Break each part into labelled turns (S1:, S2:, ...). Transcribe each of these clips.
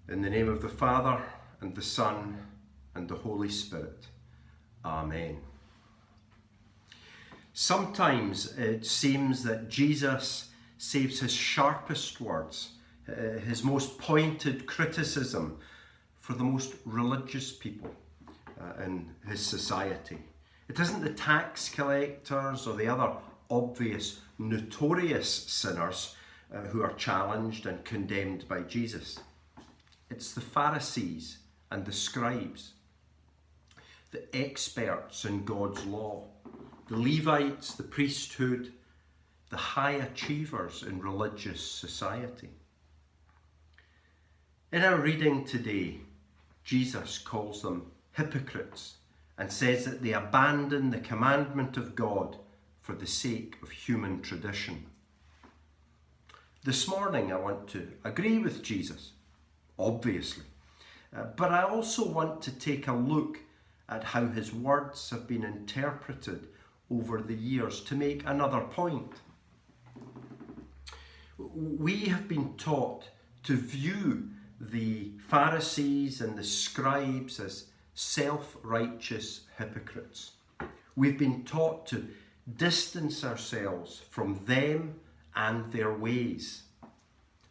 S1: In the name of the Father, and the Son, and the Holy Spirit. Amen. Sometimes it seems that Jesus saves his sharpest words, his most pointed criticism for the most religious people in his society. It isn't the tax collectors or the other obvious, notorious sinners who are challenged and condemned by Jesus. It's the Pharisees and the scribes, the experts in God's law, the Levites, the priesthood, the high achievers in religious society. In our reading today, Jesus calls them hypocrites and says that they abandon the commandment of God for the sake of human tradition. This morning I want to agree with Jesus, obviously, but I also want to take a look at how his words have been interpreted over the years to make another point. We have been taught to view the Pharisees and the scribes as self-righteous hypocrites. We've been taught to distance ourselves from them and their ways.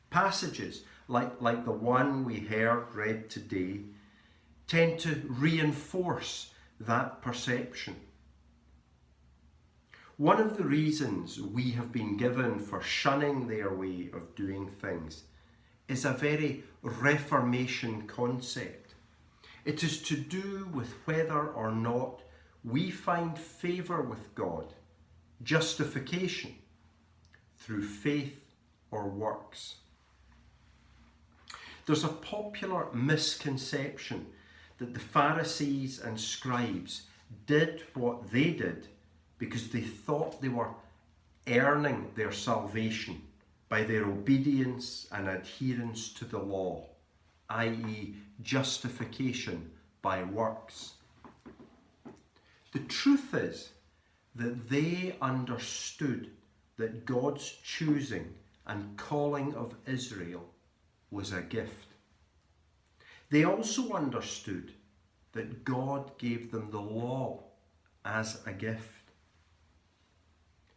S1: Passages like the one we heard read today tend to reinforce that perception. One of the reasons we have been given for shunning their way of doing things is a very Reformation concept. It is to do with whether or not we find favour with God, justification, through faith or works. There's a popular misconception that the Pharisees and scribes did what they did because they thought they were earning their salvation by their obedience and adherence to the law, i.e., justification by works. The truth is that they understood that God's choosing and calling of Israel was a gift. They also understood that God gave them the law as a gift.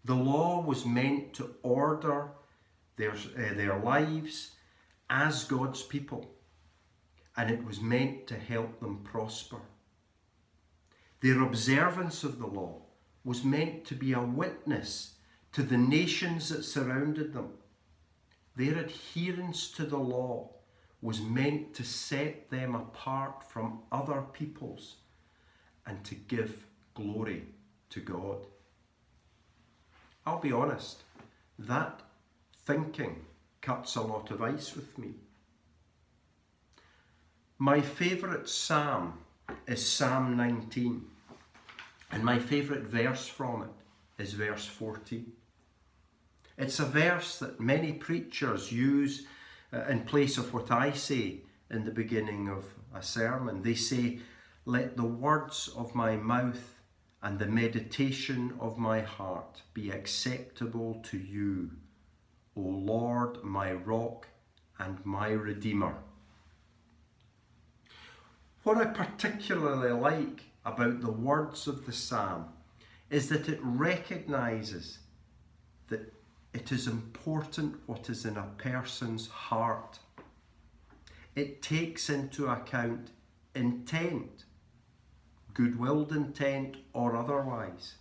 S1: The law was meant to order their lives as God's people, and it was meant to help them prosper. Their observance of the law was meant to be a witness to the nations that surrounded them. Their adherence to the law was meant to set them apart from other peoples and to give glory to God. I'll be honest, that thinking cuts a lot of ice with me. My favourite psalm is Psalm 19, and my favourite verse from it is verse 14. It's a verse that many preachers use in place of what I say in the beginning of a sermon. They say, "Let the words of my mouth and the meditation of my heart be acceptable to you, O Lord, my rock and my redeemer." What I particularly like about the words of the psalm is that it recognises that it is important what is in a person's heart. It takes into account intent, good-willed intent or otherwise.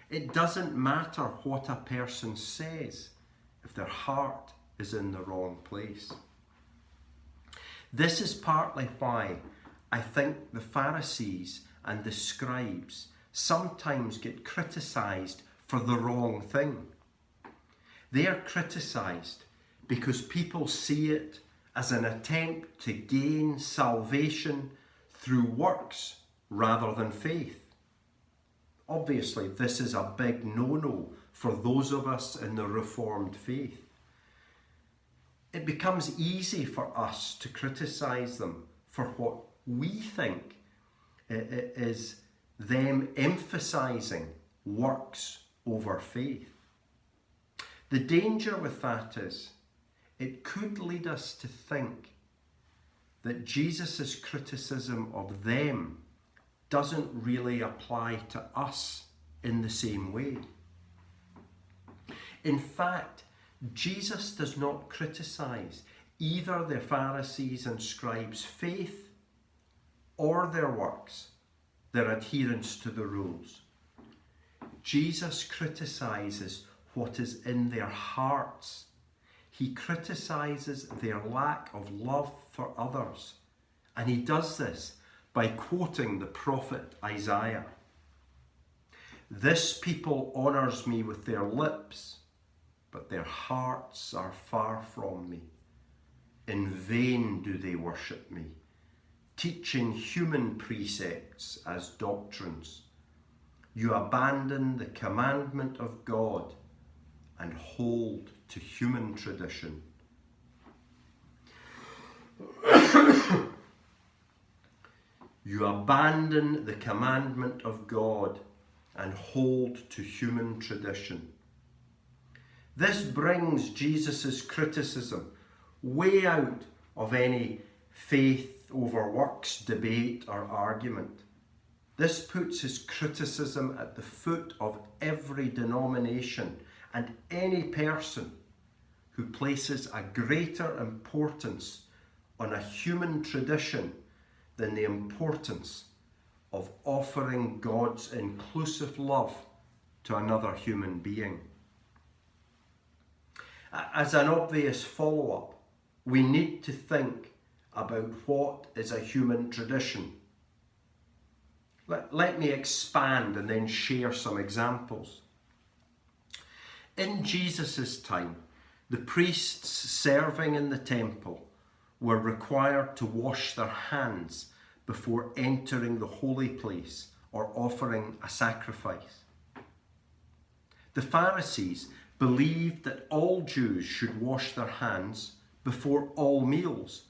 S1: It doesn't matter what a person says if their heart is in the wrong place. This is partly why I think the Pharisees and the scribes sometimes get criticised for the wrong thing. They are criticised because people see it as an attempt to gain salvation through works rather than faith. Obviously, this is a big no-no for those of us in the Reformed faith. It becomes easy for us to criticise them for what we think is them emphasising works over faith. The danger with that is it could lead us to think that Jesus' criticism of them doesn't really apply to us in the same way. In fact, Jesus does not criticize either the Pharisees and scribes' faith or their works, their adherence to the rules. Jesus criticizes what is in their hearts. He criticizes their lack of love for others, and he does this by quoting the prophet Isaiah. "This people honors me with their lips, but their hearts are far from me. In vain do they worship me, teaching human precepts as doctrines. You abandon the commandment of God and hold to human tradition." You abandon the commandment of God and hold to human tradition. This brings Jesus' criticism way out of any faith over works debate or argument. This puts his criticism at the foot of every denomination and any person who places a greater importance on a human tradition than the importance of offering God's inclusive love to another human being. As an obvious follow-up, we need to think about what is a human tradition. Let me expand and then share some examples. In Jesus' time, the priests serving in the temple were required to wash their hands before entering the holy place or offering a sacrifice. The Pharisees believed that all Jews should wash their hands before all meals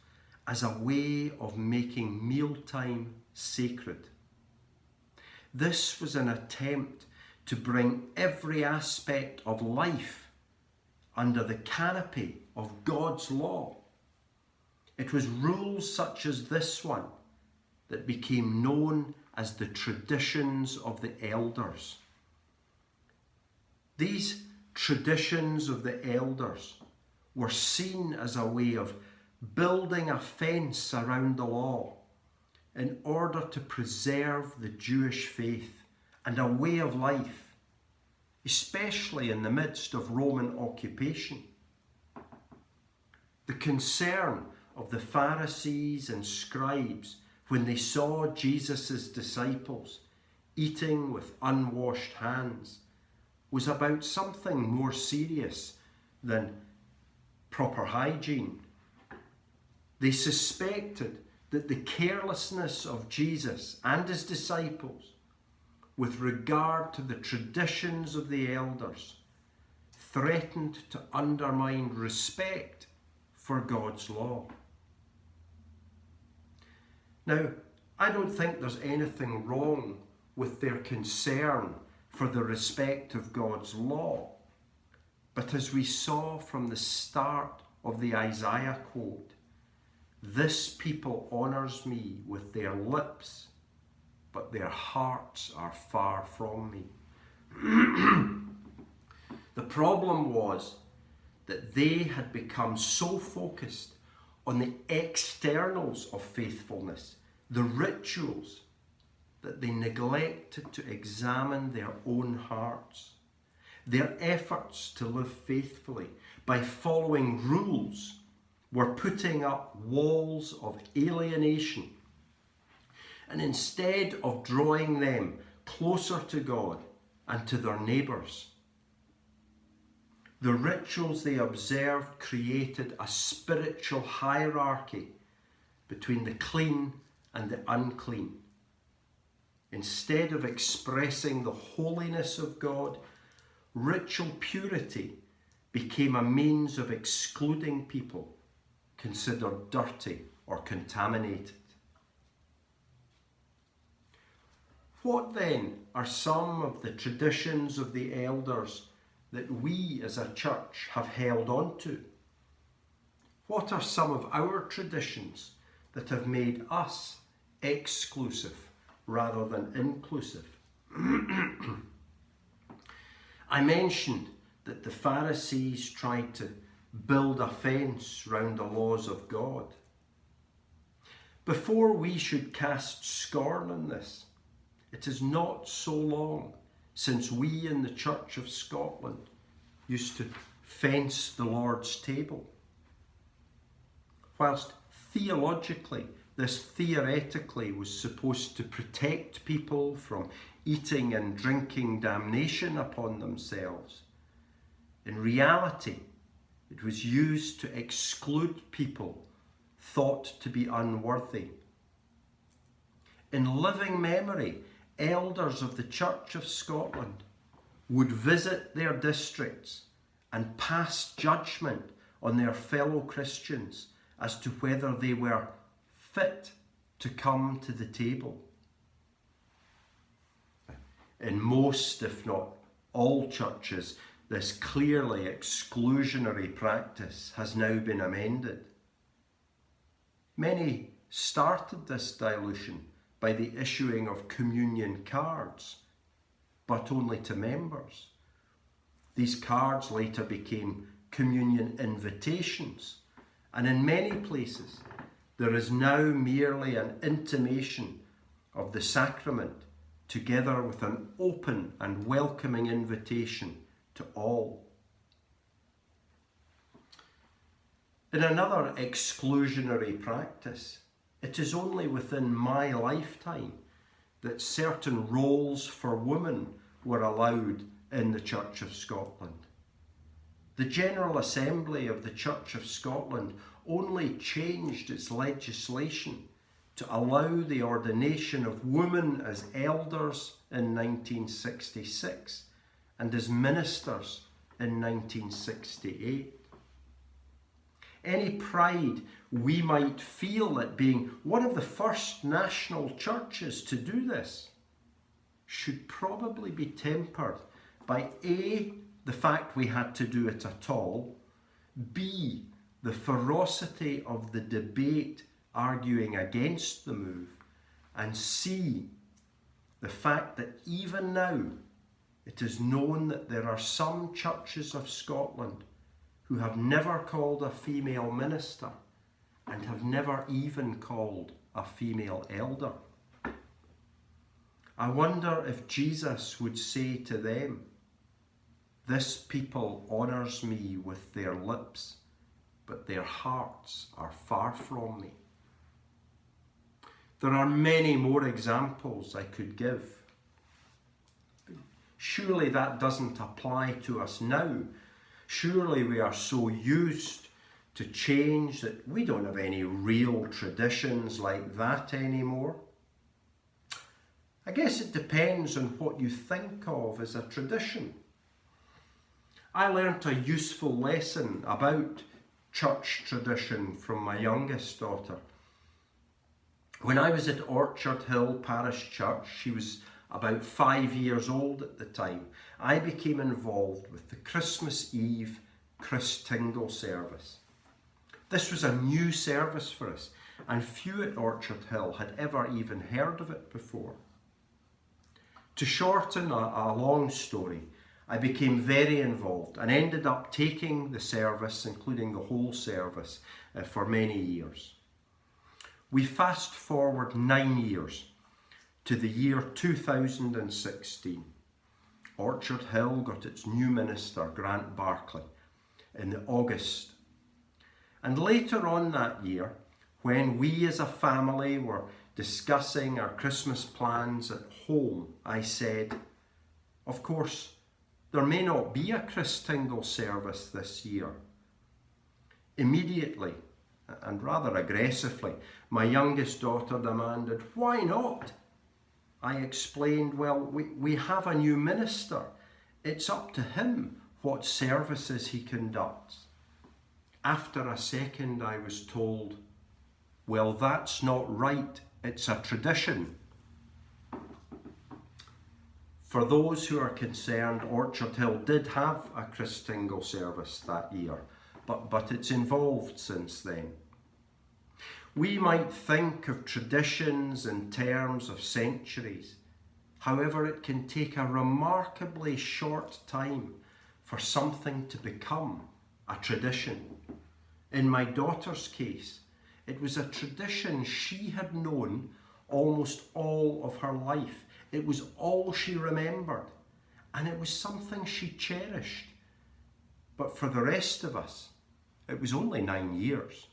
S1: as a way of making mealtime sacred. This was an attempt to bring every aspect of life under the canopy of God's law. It was rules such as this one that became known as the traditions of the elders. These traditions of the elders were seen as a way of building a fence around the law in order to preserve the Jewish faith and a way of life, especially in the midst of Roman occupation. The concern of the Pharisees and scribes when they saw Jesus' disciples eating with unwashed hands was about something more serious than proper hygiene. They suspected that the carelessness of Jesus and his disciples with regard to the traditions of the elders threatened to undermine respect for God's law. Now, I don't think there's anything wrong with their concern for the respect of God's law, but as we saw from the start of the Isaiah quote, "This people honors me with their lips, but their hearts are far from me." The problem was that they had become so focused on the externals of faithfulness, the rituals, that they neglected to examine their own hearts. Their efforts to live faithfully by following rules were putting up walls of alienation, and instead of drawing them closer to God and to their neighbours, the rituals they observed created a spiritual hierarchy between the clean and the unclean. Instead of expressing the holiness of God, ritual purity became a means of excluding people considered dirty or contaminated. What then are some of the traditions of the elders that we as a church have held on to? What are some of our traditions that have made us exclusive rather than inclusive. I mentioned that the Pharisees tried to build a fence round the laws of God. Before we should cast scorn on this, it is not so long since we in the Church of Scotland used to fence the Lord's table. Whilst theologically, this theoretically was supposed to protect people from eating and drinking damnation upon themselves, in reality, it was used to exclude people thought to be unworthy. In living memory, elders of the Church of Scotland would visit their districts and pass judgment on their fellow Christians as to whether they were fit to come to the table. In most, if not all churches, this clearly exclusionary practice has now been amended. Many started this dilution by the issuing of communion cards, but only to members. These cards later became communion invitations, and in many places there is now merely an intimation of the sacrament together with an open and welcoming invitation to all. In another exclusionary practice, it is only within my lifetime that certain roles for women were allowed in the Church of Scotland. The General Assembly of the Church of Scotland only changed its legislation to allow the ordination of women as elders in 1966 and as ministers in 1968. Any pride we might feel at being one of the first national churches to do this should probably be tempered by A, the fact we had to do it at all, B, the ferocity of the debate arguing against the move, and C, the fact that even now it is known that there are some churches of Scotland who have never called a female minister and have never even called a female elder. I wonder if Jesus would say to them, "This people honours me with their lips, but their hearts are far from me." There are many more examples I could give. Surely that doesn't apply to us now. Surely we are so used to change that we don't have any real traditions like that anymore. I guess it depends on what you think of as a tradition. I learnt a useful lesson about church tradition from my youngest daughter. When I was at Orchard Hill Parish Church, she was about 5 years old at the time, I became involved with the Christmas Eve Christingle service. This was a new service for us, and few at Orchard Hill had ever even heard of it before. To shorten a long story, I became very involved and ended up taking the service, including the whole service, for many years. We fast forward 9 years to the year 2016. Orchard Hill got its new minister, Grant Barclay, in August. And later on that year, when we as a family were discussing our Christmas plans at home, I said, "Of course, there may not be a Christingle service this year." Immediately, and rather aggressively, my youngest daughter demanded, "Why not?" I explained, "Well, we have a new minister. It's up to him what services he conducts." After a second, I was told, "Well, that's not right. It's a tradition." For those who are concerned, Orchard Hill did have a Christingle service that year, but it's evolved since then. We might think of traditions in terms of centuries. However, it can take a remarkably short time for something to become a tradition. In my daughter's case, it was a tradition she had known almost all of her life. It was all she remembered, and it was something she cherished. But for the rest of us, it was only 9 years.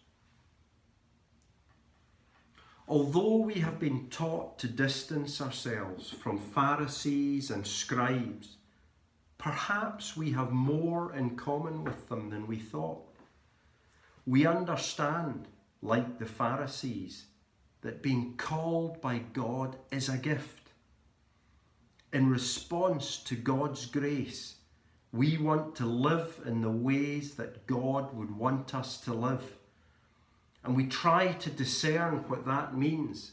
S1: Although we have been taught to distance ourselves from Pharisees and scribes, perhaps we have more in common with them than we thought. We understand, like the Pharisees, that being called by God is a gift. In response to God's grace, we want to live in the ways that God would want us to live. And we try to discern what that means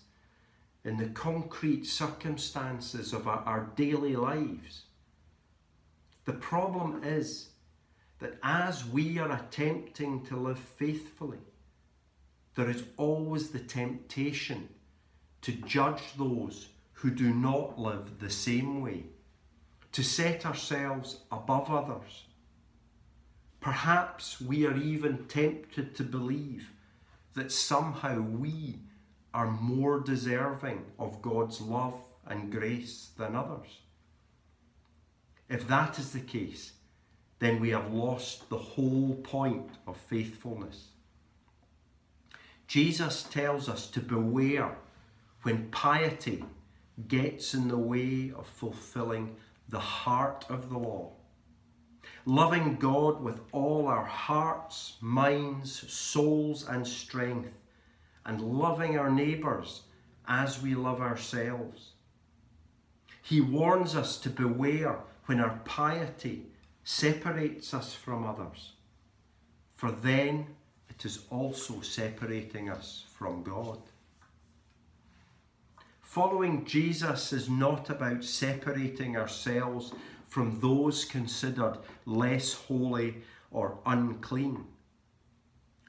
S1: in the concrete circumstances of our daily lives. The problem is that as we are attempting to live faithfully, there is always the temptation to judge those who do not live the same way, to set ourselves above others. Perhaps we are even tempted to believe that somehow we are more deserving of God's love and grace than others. If that is the case, then we have lost the whole point of faithfulness. Jesus tells us to beware when piety gets in the way of fulfilling the heart of the law. Loving God with all our hearts, minds, souls and strength, and loving our neighbours as we love ourselves. He warns us to beware when our piety separates us from others, for then it is also separating us from God. Following Jesus is not about separating ourselves from those considered less holy or unclean.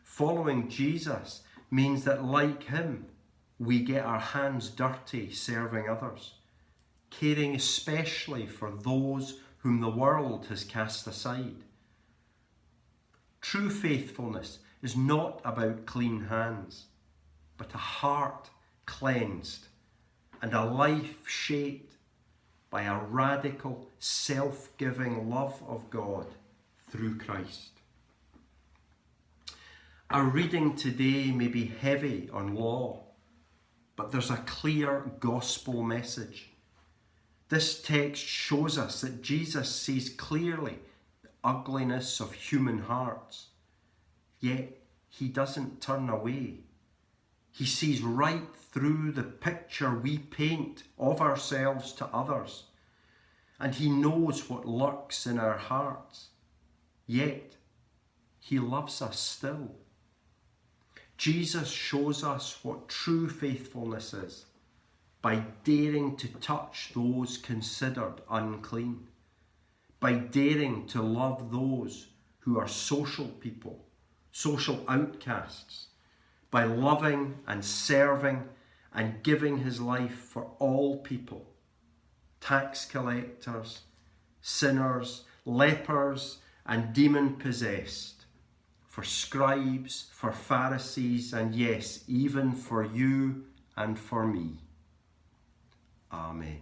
S1: Following Jesus means that, like him, we get our hands dirty serving others, caring especially for those whom the world has cast aside. True faithfulness is not about clean hands, but a heart cleansed and a life shaped by a radical, self-giving love of God through Christ. Our reading today may be heavy on law, but there's a clear gospel message. This text shows us that Jesus sees clearly the ugliness of human hearts, yet he doesn't turn away. He sees right through the picture we paint of ourselves to others, and he knows what lurks in our hearts, yet he loves us still. Jesus shows us what true faithfulness is by daring to touch those considered unclean, by daring to love those who are social people, social outcasts, by loving and serving and giving his life for all people, tax collectors, sinners, lepers and demon-possessed, for scribes, for Pharisees, and yes, even for you and for me. Amen.